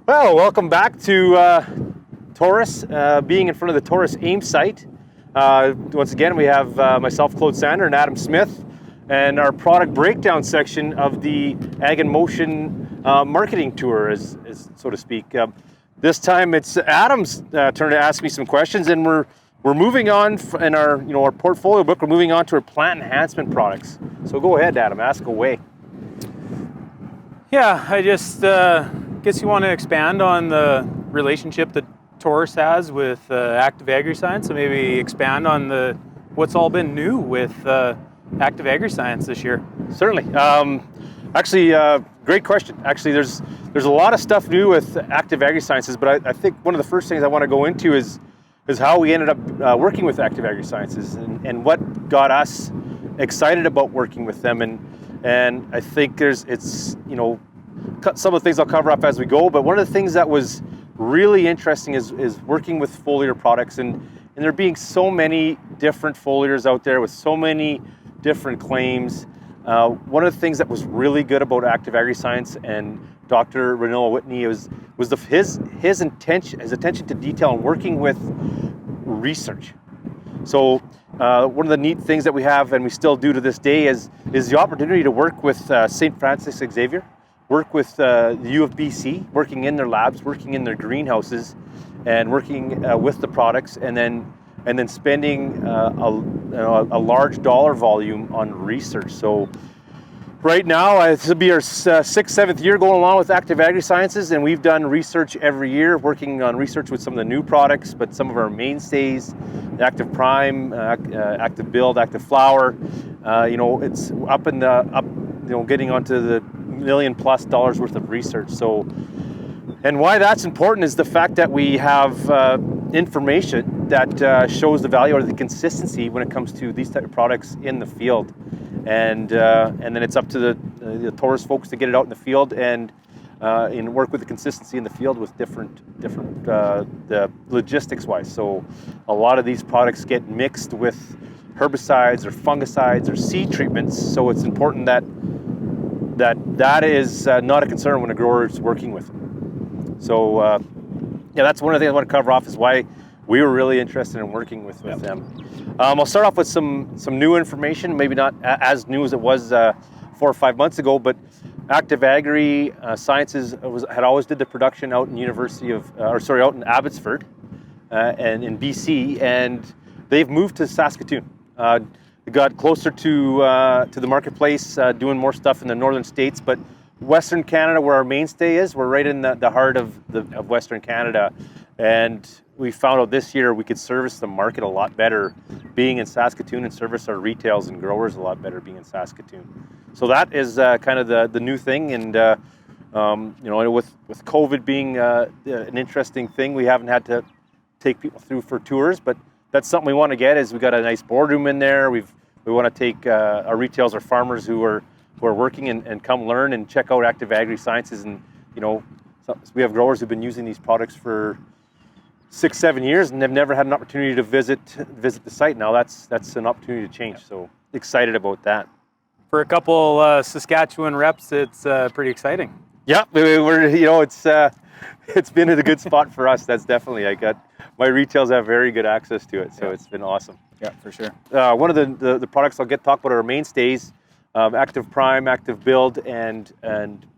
Well, welcome back to Taurus, being in front of the Taurus AIM site. Once again, we have myself, Claude Sander, and Adam Smith, and our product breakdown section of the Ag in Motion marketing tour, as so to speak. This time, it's Adam's turn to ask me some questions, and we're moving on in our portfolio book. We're moving on to our plant enhancement products. So go ahead, Adam, ask away. Yeah, I just guess you want to expand on the relationship that Taurus has with Active AgriScience, so maybe expand on what's all been new with Active AgriScience this year. Certainly. Actually, great question. Actually, there's a lot of stuff new with Active AgriSciences, but I think one of the first things I want to go into is how we ended up working with Active AgriSciences and what got us excited about working with them. And I think it's some of the things I'll cover up as we go, but one of the things that was really interesting is working with foliar products, and there being so many different foliars out there with so many different claims. One of the things that was really good about Active AgriScience and Dr. Renoa Whitney was his attention to detail and working with research. So one of the neat things that we have, and we still do to this day, is the opportunity to work with St. Francis Xavier, work with the U of BC, working in their labs, working in their greenhouses, and working with the products, and then spending a large dollar volume on research. So right now, this will be our 6th, 7th year going along with Active AgriSciences, and we've done research every year, working on research with some of the new products, but some of our mainstays, Active Prime, Active Build, Active Flower. It's getting onto the $1 million+ worth of research. So, and why that's important is the fact that we have information that shows the value or the consistency when it comes to these type of products in the field, and then it's up to the Taurus folks to get it out in the field and work with the consistency in the field with different the logistics wise. So a lot of these products get mixed with herbicides or fungicides or seed treatments, so it's important that is not a concern when a grower is working with them. So that's one of the things I want to cover off, is why we were really interested in working with them. I'll start off with some new information, maybe not as new as it was 4 or 5 months ago, but Active AgriSciences had always did the production out in out in Abbotsford and in BC, and they've moved to Saskatoon. They got closer to the marketplace, doing more stuff in the northern states, but Western Canada, where our mainstay is, we're right in the heart of Western Canada, and we found out this year we could service the market a lot better being in Saskatoon, and service our retails and growers a lot better being in Saskatoon. So that is kind of the new thing, and with COVID being an interesting thing, we haven't had to take people through for tours, but that's something we want to get. Is we got a nice boardroom in there. We want to take our retailers, our farmers who are working and come learn and check out Active AgriSciences. And we have growers who've been using these products for 6-7 years and they've never had an opportunity to visit the site. Now that's an opportunity to change. So excited about that. For a couple Saskatchewan reps, it's pretty exciting. Yeah, it's been in a good spot for us. That's definitely, my retails have very good access to it, so It's been awesome. Yeah, for sure. One of the products I'll talk about are our mainstays, Active Prime, Active Build, and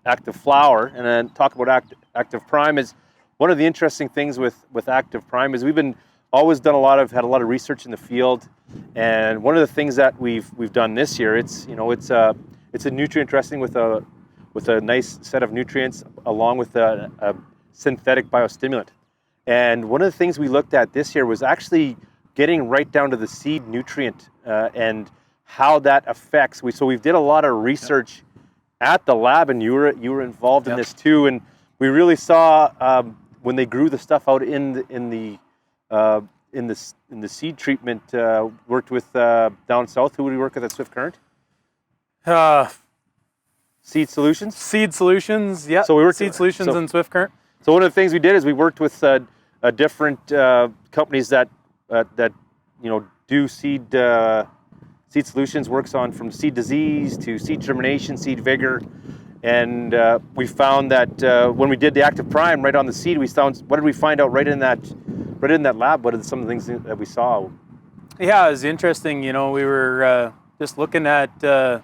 Active Flower. And then talk about Active Prime is one of the interesting things with Active Prime is we've always had a lot of research in the field, and one of the things that we've done this year, it's a nutrient dressing with a nice set of nutrients along with a synthetic biostimulant. And one of the things we looked at this year was actually getting right down to the seed nutrient and how that affects. So we did a lot of research at the lab, and you were involved in this too. And we really saw when they grew the stuff out in the seed treatment. Worked with down south. Who would we work with at Swift Current? Seed Solutions. Seed Solutions. Yeah. So we worked Seed Solutions and Swift Current. So one of the things we did is we worked with different companies that do seed solutions, works on from seed disease to seed germination, seed vigor, And we found that when we did the Active Prime right on the seed, we found, what did we find out right in that lab? What are some of the things that we saw? Yeah, it was interesting. You know, we were just looking at the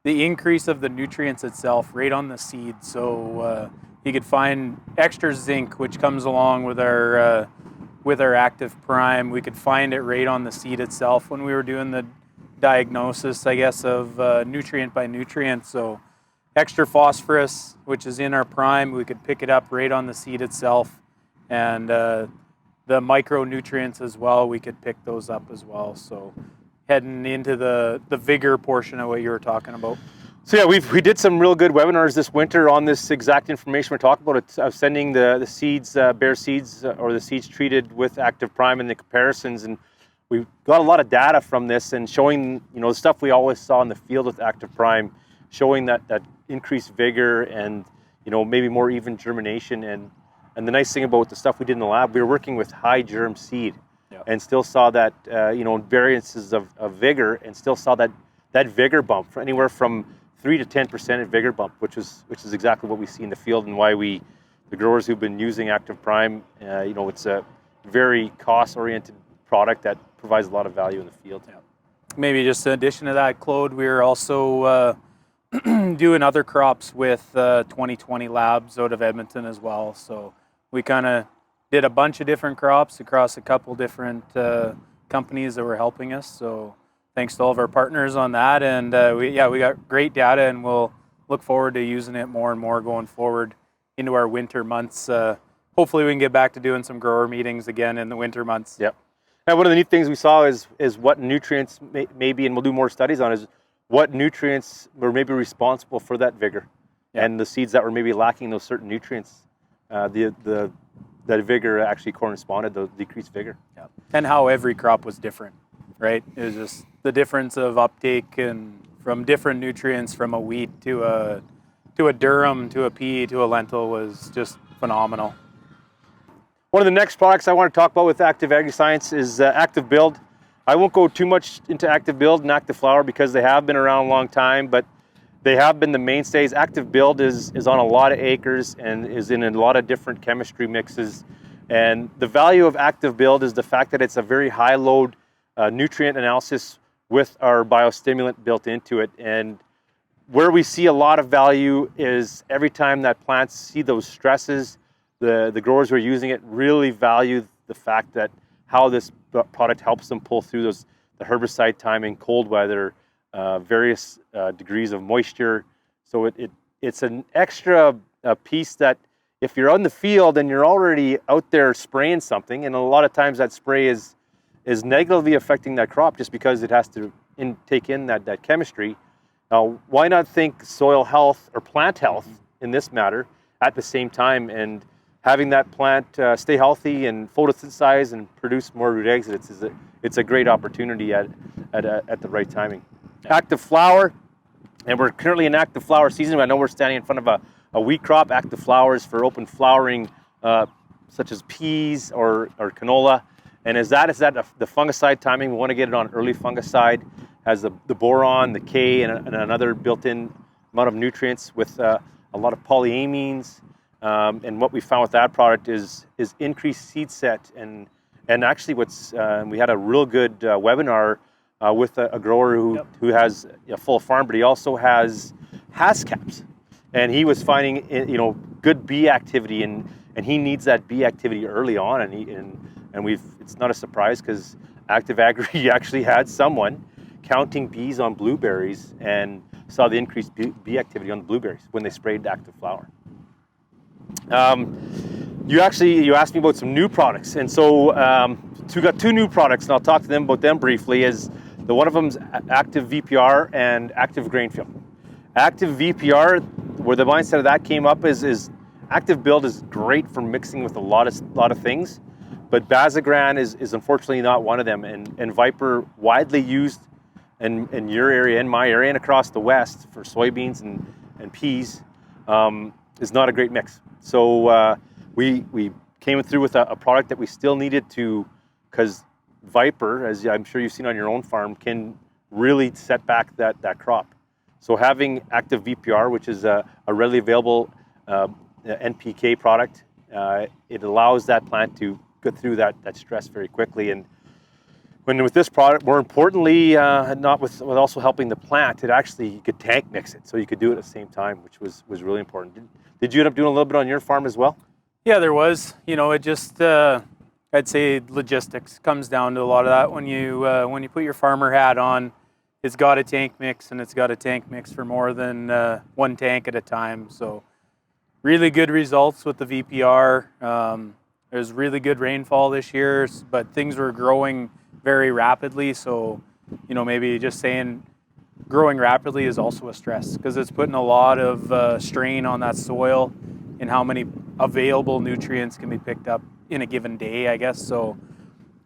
increase of the nutrients itself right on the seed. So you could find extra zinc, which comes along with our Active Prime. We could find it right on the seed itself when we were doing the diagnosis, I guess, of nutrient by nutrient. So extra phosphorus, which is in our prime, we could pick it up right on the seed itself. And the micronutrients as well, we could pick those up as well. So heading into the vigor portion of what you were talking about. So yeah, we did some real good webinars this winter on this exact information we're talking about, of sending the seeds, bare seeds, or the seeds treated with Active Prime and the comparisons. And we got a lot of data from this and showing, you know, the stuff we always saw in the field with Active Prime, showing that increased vigor and, you know, maybe more even germination. And the nice thing about the stuff we did in the lab, we were working with high germ seed, and still saw that, you know, variances of vigor, and still saw that vigor bump for anywhere from 3 to 10% vigor bump, which is exactly what we see in the field, and why the growers who've been using Active Prime, you know, it's a very cost-oriented product that provides a lot of value in the field. Yeah. Maybe just in addition to that, Claude, we were also doing other crops with 2020 labs out of Edmonton as well. So we kind of did a bunch of different crops across a couple different companies that were helping us. So thanks to all of our partners on that. And we got great data, and we'll look forward to using it more and more going forward into our winter months. Hopefully we can get back to doing some grower meetings again in the winter months. Yep. And one of the neat things we saw is what nutrients maybe, and we'll do more studies on, is what nutrients were maybe responsible for that vigor, and the seeds that were maybe lacking those certain nutrients, that vigor actually corresponded to the decreased vigor. Yeah. And how every crop was different, right? It was just the difference of uptake and from different nutrients, from a wheat to a durum to a pea to a lentil, was just phenomenal. One of the next products I want to talk about with Active AgriScience is Active Build. I won't go too much into Active Build and Active Flower because they have been around a long time, but they have been the mainstays. Active Build is on a lot of acres and is in a lot of different chemistry mixes. And the value of Active Build is the fact that it's a very high load nutrient analysis with our biostimulant built into it. And where we see a lot of value is every time that plants see those stresses, the growers who are using it really value the fact that how this product helps them pull through the herbicide timing, cold weather, various degrees of moisture. So it's an extra piece that if you're on the field and you're already out there spraying something, and a lot of times that spray is negatively affecting that crop just because it has to take in that chemistry. Now, why not think soil health or plant health in this matter at the same time, and having that plant stay healthy and photosynthesize and produce more root exits it's a great opportunity at the right timing. Active Flower, and we're currently in Active Flower season. I know we're standing in front of a wheat crop. Active Flowers for open flowering, such as peas or canola. And is that the fungicide timing? We want to get it on early fungicide. Has the boron, the K, and another built-in amount of nutrients with a lot of polyamines. And what we found with that product is increased seed set. And actually, we had a real good webinar with a grower who has a full farm, but he also has caps, and he was finding good bee activity, and he needs that bee activity early on, and it's not a surprise because Active Agri actually had someone counting bees on blueberries and saw the increased bee activity on the blueberries when they sprayed Active Flower. You asked me about some new products, and so we got two new products, and I'll talk to them about them briefly. One of them is Active VPR and Active Grain Field. Active VPR, where the mindset of that came up is Active Build is great for mixing with a lot of things, but Bazagran is unfortunately not one of them. And Viper, widely used in your area, in my area, and across the West for soybeans and peas, is not a great mix. So we came through with a product that we still needed to, because Viper, as I'm sure you've seen on your own farm, can really set back that crop. So having Active VPR, which is a readily available NPK product, it allows that plant to get through that stress very quickly. And when with this product, more importantly, not with also helping the plant, it actually, you could tank mix it, so you could do it at the same time, which was really important. Did you end up doing a little bit on your farm as well? Yeah, there was. It just I'd say logistics comes down to a lot of that. When you put your farmer hat on, it's got a tank mix, and it's got a tank mix for more than one tank at a time. So really good results with the VPR. There's really good rainfall this year, but things were growing very rapidly. So, maybe just saying growing rapidly is also a stress, because it's putting a lot of strain on that soil and how many available nutrients can be picked up in a given day, I guess. So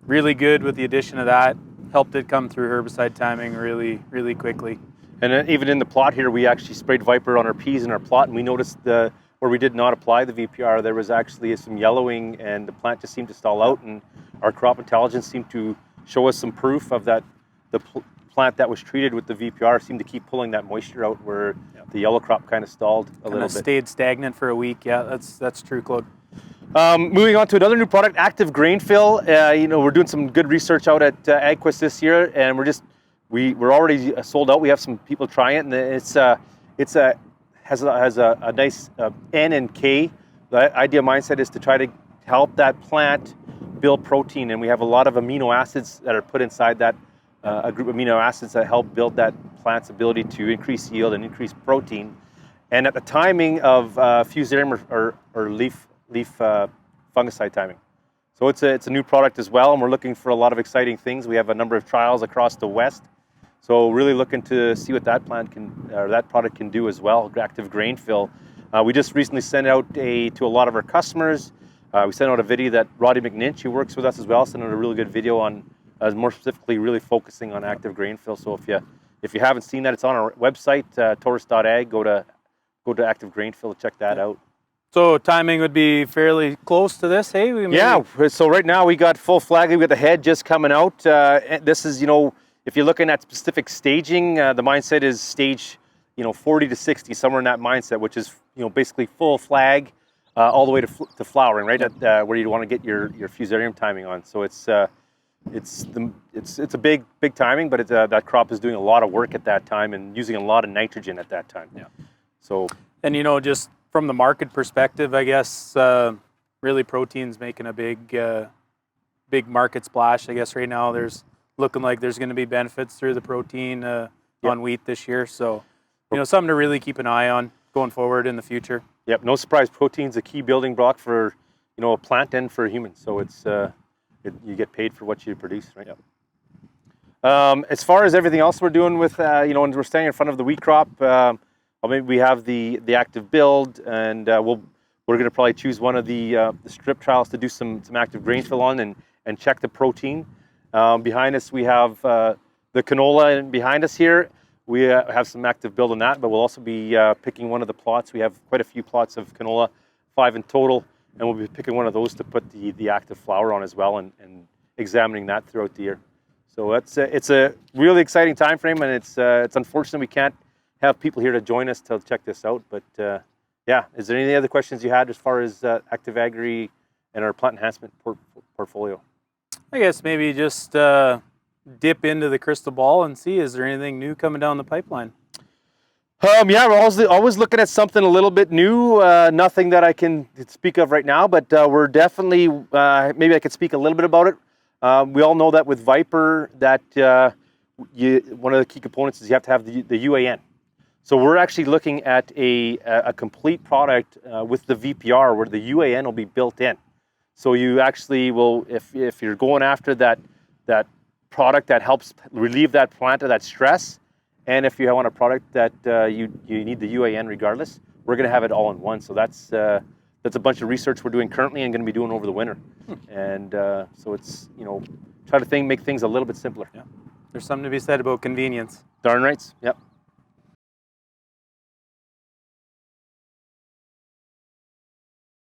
really good with the addition of that. Helped it come through herbicide timing really, really quickly. And then even in the plot here, we actually sprayed Viper on our peas in our plot, and we noticed where we did not apply the VPR, there was actually some yellowing, and the plant just seemed to stall out, and our crop intelligence seemed to show us some proof of that. The plant that was treated with the VPR seemed to keep pulling that moisture out, where the yellow crop kind of stalled a little bit. Stayed stagnant for a week. Yeah, that's true, Claude. Moving on to another new product, Active Grain Fill. We're doing some good research out at AgQuest this year, and we're already sold out. We have some people trying it, and has a nice N and K. The idea mindset is to try to help that plant build protein, and we have a lot of amino acids that are put inside that, a group of amino acids that help build that plant's ability to increase yield and increase protein. And at the timing of fusarium or leaf fungicide timing. So it's a new product as well, and we're looking for a lot of exciting things. We have a number of trials across the West. So really looking to see what that product can do as well, Active Grain Fill. We just recently sent out to a lot of our customers. We sent out a video that Roddy McNinch, who works with us as well, sent out a really good video on, more specifically, really focusing on Active Grain Fill. So if you haven't seen that, it's on our website, taurus.ag. Go to Active Grain Fill to check that out. So timing would be fairly close to this, hey? Yeah. So right now we got full flag. We got the head just coming out. This is, if you're looking at specific staging, the mindset is stage, 40 to 60, somewhere in that mindset, which is, basically full flag all the way to flowering, right? At where you want to get your fusarium timing on. So it's a big timing, but that crop is doing a lot of work at that time and using a lot of nitrogen at that time. Yeah. So. And just from the market perspective, I guess really protein's making a big market splash. I guess right now looking like there's going to be benefits through the protein on wheat this year. So, something to really keep an eye on going forward in the future. Yep, no surprise. Protein's a key building block for a plant and for humans. So it's you get paid for what you produce, right? Yep. As far as everything else we're doing with when we're staying in front of the wheat crop, maybe we have the active build, and we're going to probably choose one of the strip trials to do some active grain fill on and check the protein. Behind us we have the canola, and behind us here we have some active build on that, but we'll also be picking one of the plots. We have quite a few plots of canola, 5 in total, and we'll be picking one of those to put the active flower on as well, and examining that throughout the year. So it's a really exciting time frame, and it's unfortunate we can't have people here to join us to check this out. But is there any other questions you had as far as Active Agri and our plant enhancement portfolio? I guess maybe just dip into the crystal ball and see, is there anything new coming down the pipeline? We're always looking at something a little bit new. Nothing that I can speak of right now, but we're definitely, maybe I could speak a little bit about it. We all know that with Viper, that one of the key components is you have to have the UAN. So we're actually looking at a complete product with the VPR where the UAN will be built in. So you actually will, if you're going after that product that helps relieve that plant of that stress, and if you want a product that you need the UAN regardless, we're going to have it all in one. So that's a bunch of research we're doing currently and going to be doing over the winter. And so it's, try to make things a little bit simpler. Yeah. There's something to be said about convenience. Darn right. Yep.